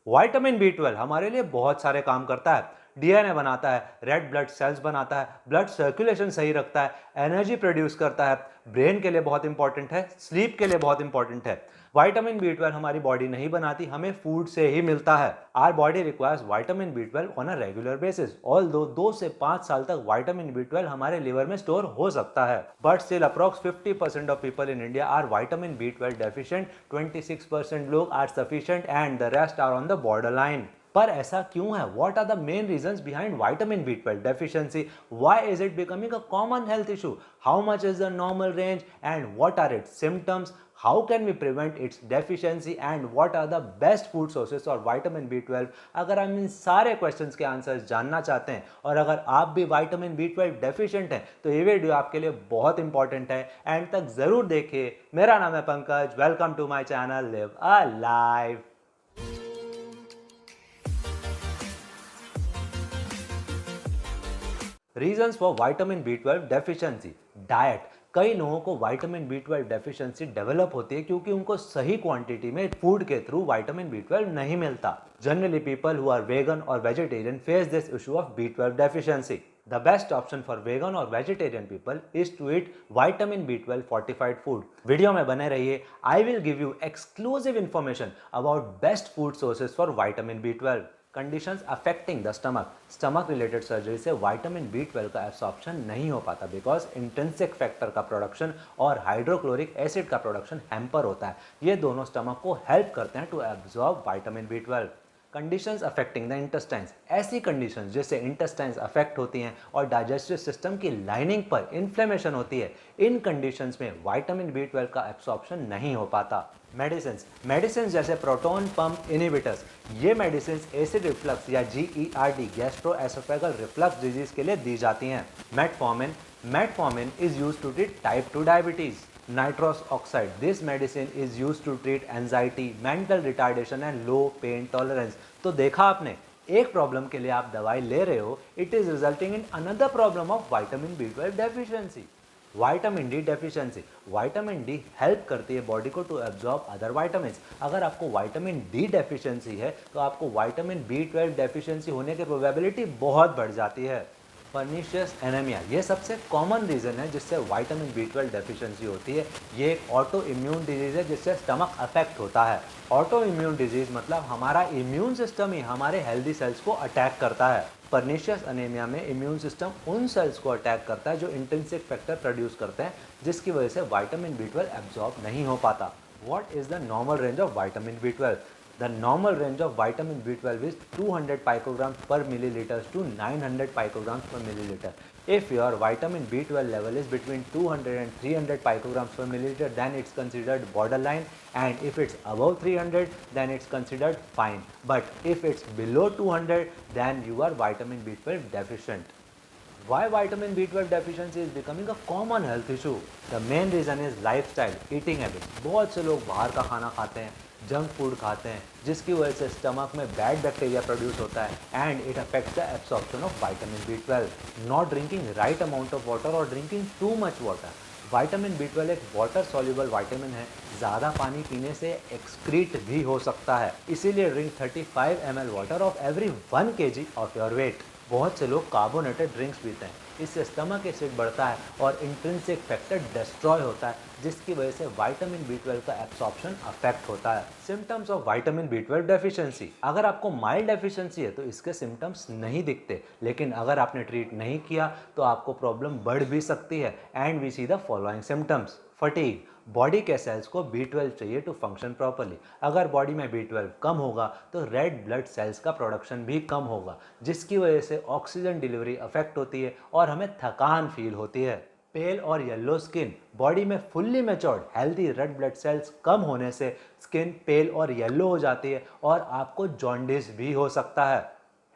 Vitamin B 12 हमारे लिए बहुत सारे काम करता है। डीएनए बनाता है, रेड ब्लड सेल्स बनाता है, ब्लड सर्कुलेशन सही रखता है, एनर्जी प्रोड्यूस करता है, ब्रेन के लिए बहुत इंपॉर्टेंट है, स्लीप के लिए बहुत इंपॉर्टेंट है। विटामिन बी 12 हमारी बॉडी नहीं बनाती, हमें फूड से ही मिलता है। Are body requires vitamin B 12 on a regular basis. All 2 से 5 साल तक विटामिन बी 12 हमारे लिवर में स्टोर हो सकता है, but still approx 50% of people in India are vitamin B 12 deficient, 26% लोग are sufficient and the rest are on the border line. पर ऐसा क्यों है? What are the main reasons behind vitamin B 12 deficiency? Why is it becoming a common health issue? How much is the normal range and what are its symptoms? How can we prevent its deficiency and what are the best food sources for vitamin B12? अगर हम इन सारे questions के answers जानना चाहते हैं और अगर आप भी विटामिन बी 12 डेफिशिएंट हैं तो ये वीडियो आपके लिए बहुत इंपॉर्टेंट है, एंड तक जरूर देखिए। मेरा नाम है Pankaj, welcome to my channel live a life. Reasons for vitamin B 12 deficiency. Diet. कई लोगों को विटामिन बी 12 डेफिशिएंसी डेवलप होती है क्योंकि उनको सही क्वांटिटी में फूड के थ्रू विटामिन बी 12 नहीं मिलता। Generally people who are vegan और vegetarian face this issue of B 12 deficiency. The best option for vegan or vegetarian people is to eat vitamin B 12 fortified food. Video में बने रहिए। I will give you exclusive information about best food sources for vitamin B 12. Conditions affecting the stomach related surgery से vitamin B 12 का absorption नहीं हो पाता because intrinsic factor का production और हाइड्रोक्लोरिक एसिड का प्रोडक्शन हैम्पर होता है। ये दोनों स्टमक को हेल्प करते हैं to absorb vitamin B 12। Conditions affecting the intestines. ऐसी कंडीशंस जिससे इंटेस्टाइन्स अफेक्ट होती हैं और डाइजेस्टिव सिस्टम की लाइनिंग पर इन्फ्लेमेशन होती है, इन कंडीशंस में विटामिन बी 12 का एब्सॉर्प्शन नहीं हो पाता। मेडिसिन जैसे प्रोटॉन पंप इनहिबिटर्स, ये मेडिसिन एसिड रिफ्लक्स या GERD गैस्ट्रोएसोफेगल रिफ्लक्स डिजीज के लिए दी जाती हैं। Metformin is used to treat type 2 diabetes. nitrous oxide, this medicine is used to treat anxiety, mental retardation and low pain tolerance। तो देखा आपने, एक प्रॉब्लम के लिए आप दवाई ले रहे हो, it is resulting in another problem of vitamin B 12 deficiency. Vitamin D deficiency. Vitamin D help करती है बॉडी को टू एब्जॉर्ब अदर विटामिन। अगर आपको विटामिन डी डेफिशिएंसी है तो आपको विटामिन बी 12 डेफिशिएंसी होने की प्रोबेबिलिटी बहुत बढ़ जाती है। पर्नीशियस एनीमिया, ये सबसे कॉमन रीज़न है जिससे विटामिन बी 12 डेफिशिएंसी होती है। ये एक ऑटो इम्यून डिजीज़ है जिससे स्टमक अफेक्ट होता है। ऑटो इम्यून डिजीज़ मतलब हमारा इम्यून सिस्टम ही हमारे हेल्दी सेल्स को अटैक करता है। पर्नीशियस एनीमिया में इम्यून सिस्टम उन सेल्स को अटैक करता है जो इंट्रिंसिक फैक्टर प्रोड्यूस करते हैं, जिसकी वजह से विटामिन बी 12 एब्जॉर्ब नहीं हो पाता। What is the normal range of vitamin B 12? The normal range of vitamin B 12 is 200 picograms per milliliter to 900 picograms per milliliter. If your vitamin B 12 level is between 200 and 300 picograms per milliliter, then it's considered borderline, and if it's above 300, then it's considered fine. But if it's below 200, then you are vitamin B 12 deficient. Why vitamin B 12 deficiency is becoming a common health issue? The main reason is lifestyle, eating habits. बहुत से लोग बाहर का खाना खाते हैं, junk food खाते हैं, जिसकी वजह से स्टमक में बैड बैक्टीरिया प्रोड्यूस होता है and it affects the absorption of vitamin B 12। Not drinking right amount of water और drinking too much water. Vitamin B 12 एक वाटर सॉल्युबल विटामिन है। ज़्यादा पानी पीने से एक्सक्रीट भी हो सकता है, इसीलिए drink 35 ml water of every 1 kg of your weight. बहुत से लोग कार्बोनेटेड ड्रिंक्स पीते हैं, इससे स्टमक एसिड बढ़ता है और इंट्रिंसिक फैक्टर डिस्ट्रॉय होता है, जिसकी वजह से विटामिन बी 12 का एब्सॉर्प्शन अफेक्ट होता है। Symptoms of vitamin B 12 deficiency. अगर आपको माइल्ड डेफिशिएंसी है तो इसके सिम्टम्स नहीं दिखते, लेकिन अगर आपने ट्रीट नहीं किया तो आपको प्रॉब्लम बढ़ भी सकती है। And we see the following symptoms. Fatigue, body के सेल्स को बी 12 चाहिए टू फंक्शन प्रॉपरली। अगर बॉडी में बी 12 कम होगा तो रेड ब्लड सेल्स का प्रोडक्शन भी कम होगा, जिसकी वजह से ऑक्सीजन डिलीवरी अफेक्ट होती है और हमें थकान फील होती है। पेल और येलो स्किन, बॉडी में fully matured healthy red blood cells कम होने से स्किन पेल और येलो हो जाती है और आपको जॉन्डिस भी हो सकता है।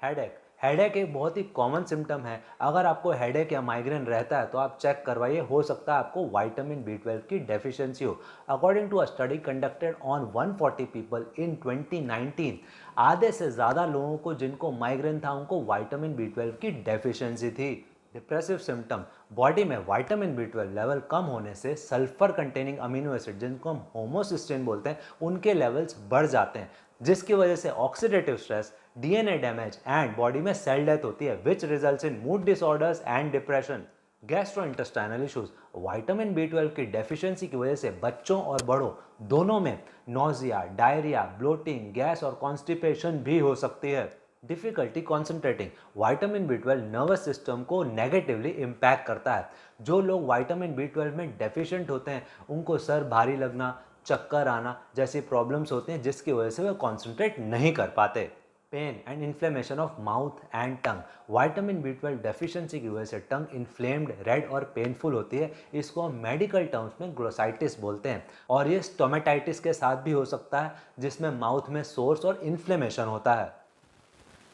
हेडेक, हेडेक एक बहुत ही कॉमन सिम्टम है। अगर आपको हेडेक या माइग्रेन रहता है तो आप चेक करवाइए, हो सकता है आपको विटामिन बी 12 की डेफिशिएंसी हो। According to a study conducted on 140 people in 2019, आधे से ज़्यादा लोगों को जिनको माइग्रेन था उनको विटामिन बी 12 की डेफिशिएंसी थी। डिप्रेसिव सिम्टम, बॉडी में विटामिन बी 12 लेवल कम होने से सल्फर कंटेनिंग अमीनो एसिड जिनको हम होमोसिस्टीन बोलते हैं उनके लेवल्स बढ़ जाते हैं। जिसकी वजह से oxidative stress, DNA damage and body में सेल डेथ होती है, which results in mood disorders and depression. Gastrointestinal issues, vitamin B12 की डेफिशिएंसी की वजह से बच्चों और बड़ों दोनों में नोजिया, डायरिया, ब्लोटिंग, गैस और कॉन्स्टिपेशन भी हो सकती है। Difficulty concentrating, vitamin B12 nervous system को नेगेटिवली इम्पैक्ट करता है। जो लोग विटामिन B12 में डेफिशिएंट होते हैं उनको सर भारी लगना, चक्कर आना जैसी प्रॉब्लम्स होती हैं, जिसकी वजह से वे कॉन्सेंट्रेट नहीं कर पाते। Pain and inflammation of mouth and tongue, vitamin B12 deficiency की वजह से टंग इन्फ्लेम्ड, रेड और पेनफुल होती है। इसको हम मेडिकल टर्म्स में ग्लोसाइटिस बोलते हैं और ये स्टोमेटाइटिस के साथ भी हो सकता है, जिसमें माउथ में सोर्स और इन्फ्लेमेशन होता है।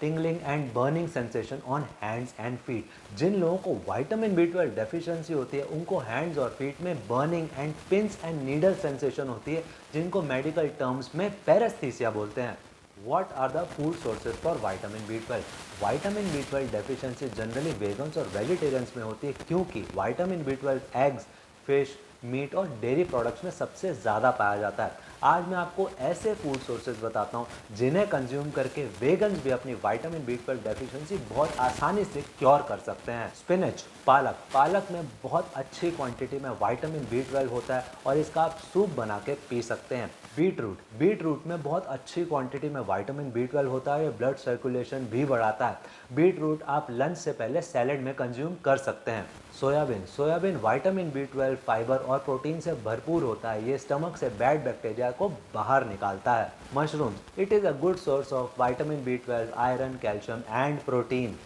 Tingling and burning sensation on hands and feet, जिन लोगों को विटामिन B12 डेफिशिएंसी होती है उनको हैंड्स और फीट में burning and pins and needle sensation होती है, जिनको मेडिकल टर्म्स में पैरेस्थीसिया बोलते हैं। What are the food sources for vitamin B12? Vitamin B12 deficiency generally vegans और वेजिटेरियंस में होती है, क्योंकि vitamin B12 eggs, fish, meat और डेयरी प्रोडक्ट्स में सबसे ज़्यादा पाया जाता है। आज मैं आपको ऐसे फूड सोर्सेज बताता हूँ जिन्हें कंज्यूम करके वेगन्स भी अपनी विटामिन B12 डेफिशिएंसी बहुत आसानी से क्योर कर सकते हैं। स्पिनच, पालक, पालक में बहुत अच्छी क्वांटिटी में विटामिन B12 होता है और इसका आप सूप बना के पी सकते हैं। बीटरूट, बीटरूट में बहुत अच्छी क्वांटिटी में विटामिन B12 होता है, ये ब्लड सर्कुलेशन भी बढ़ाता है। बीटरूट आप लंच से पहले सैलेड में कंज्यूम कर सकते हैं। Soybean, soybean vitamin B12 fibre और प्रोटीन से भरपूर होता है, ये स्टमक से बैड बैक्टीरिया को बाहर निकालता है। Mushrooms, it is a good source of vitamin B12, iron, calcium and protein.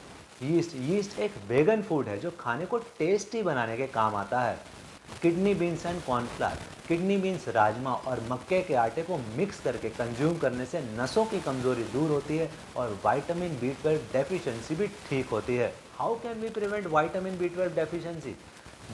Yeast, yeast एक वेगन फूड है जो खाने को टेस्टी बनाने के काम आता है। Kidney beans and cornflour, kidney beans rajma और मक्के के आटे को मिक्स करके कंज्यूम करने से नसों की कमजोरी दूर होती है और विटामिन B12 डेफिशिएंसी भी ठीक होती है। How can we prevent vitamin B12 deficiency?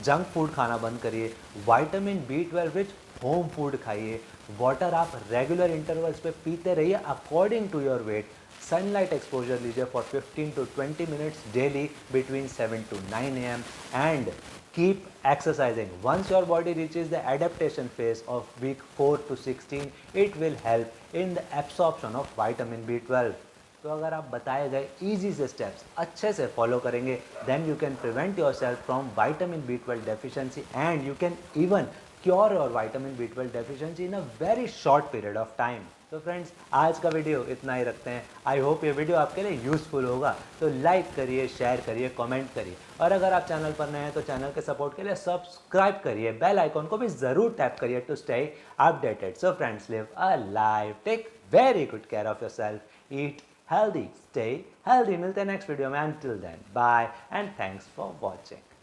Junk food खाना बंद करिए, vitamin B12 rich home food खाइए, वाटर आप रेगुलर इंटरवल्स पे पीते रहिए according to your weight. Sunlight exposure लीजिए for 15 to 20 minutes daily between 7 to 9 AM and keep exercising. Once your body reaches the adaptation phase of week 4 to 16, it will help in the absorption of vitamin B12. तो अगर आप बताए गए easy से steps अच्छे से follow करेंगे, then you can prevent yourself from vitamin B12 deficiency and you can even cure your vitamin B12 deficiency in a very short period of time. तो फ्रेंड्स, आज का वीडियो इतना ही रखते हैं। आई होप ये video आपके लिए useful होगा, तो लाइक करिए, शेयर करिए, कमेंट करिए और अगर आप चैनल पर नए हैं तो चैनल के सपोर्ट के लिए सब्सक्राइब करिए, बेल आइकॉन को भी ज़रूर टैप करिए to stay updated. So friends, live a life, take very good care of yourself, eat healthy, stay healthy। मिलते हैं नेक्स्ट वीडियो में, until then bye and thanks for watching।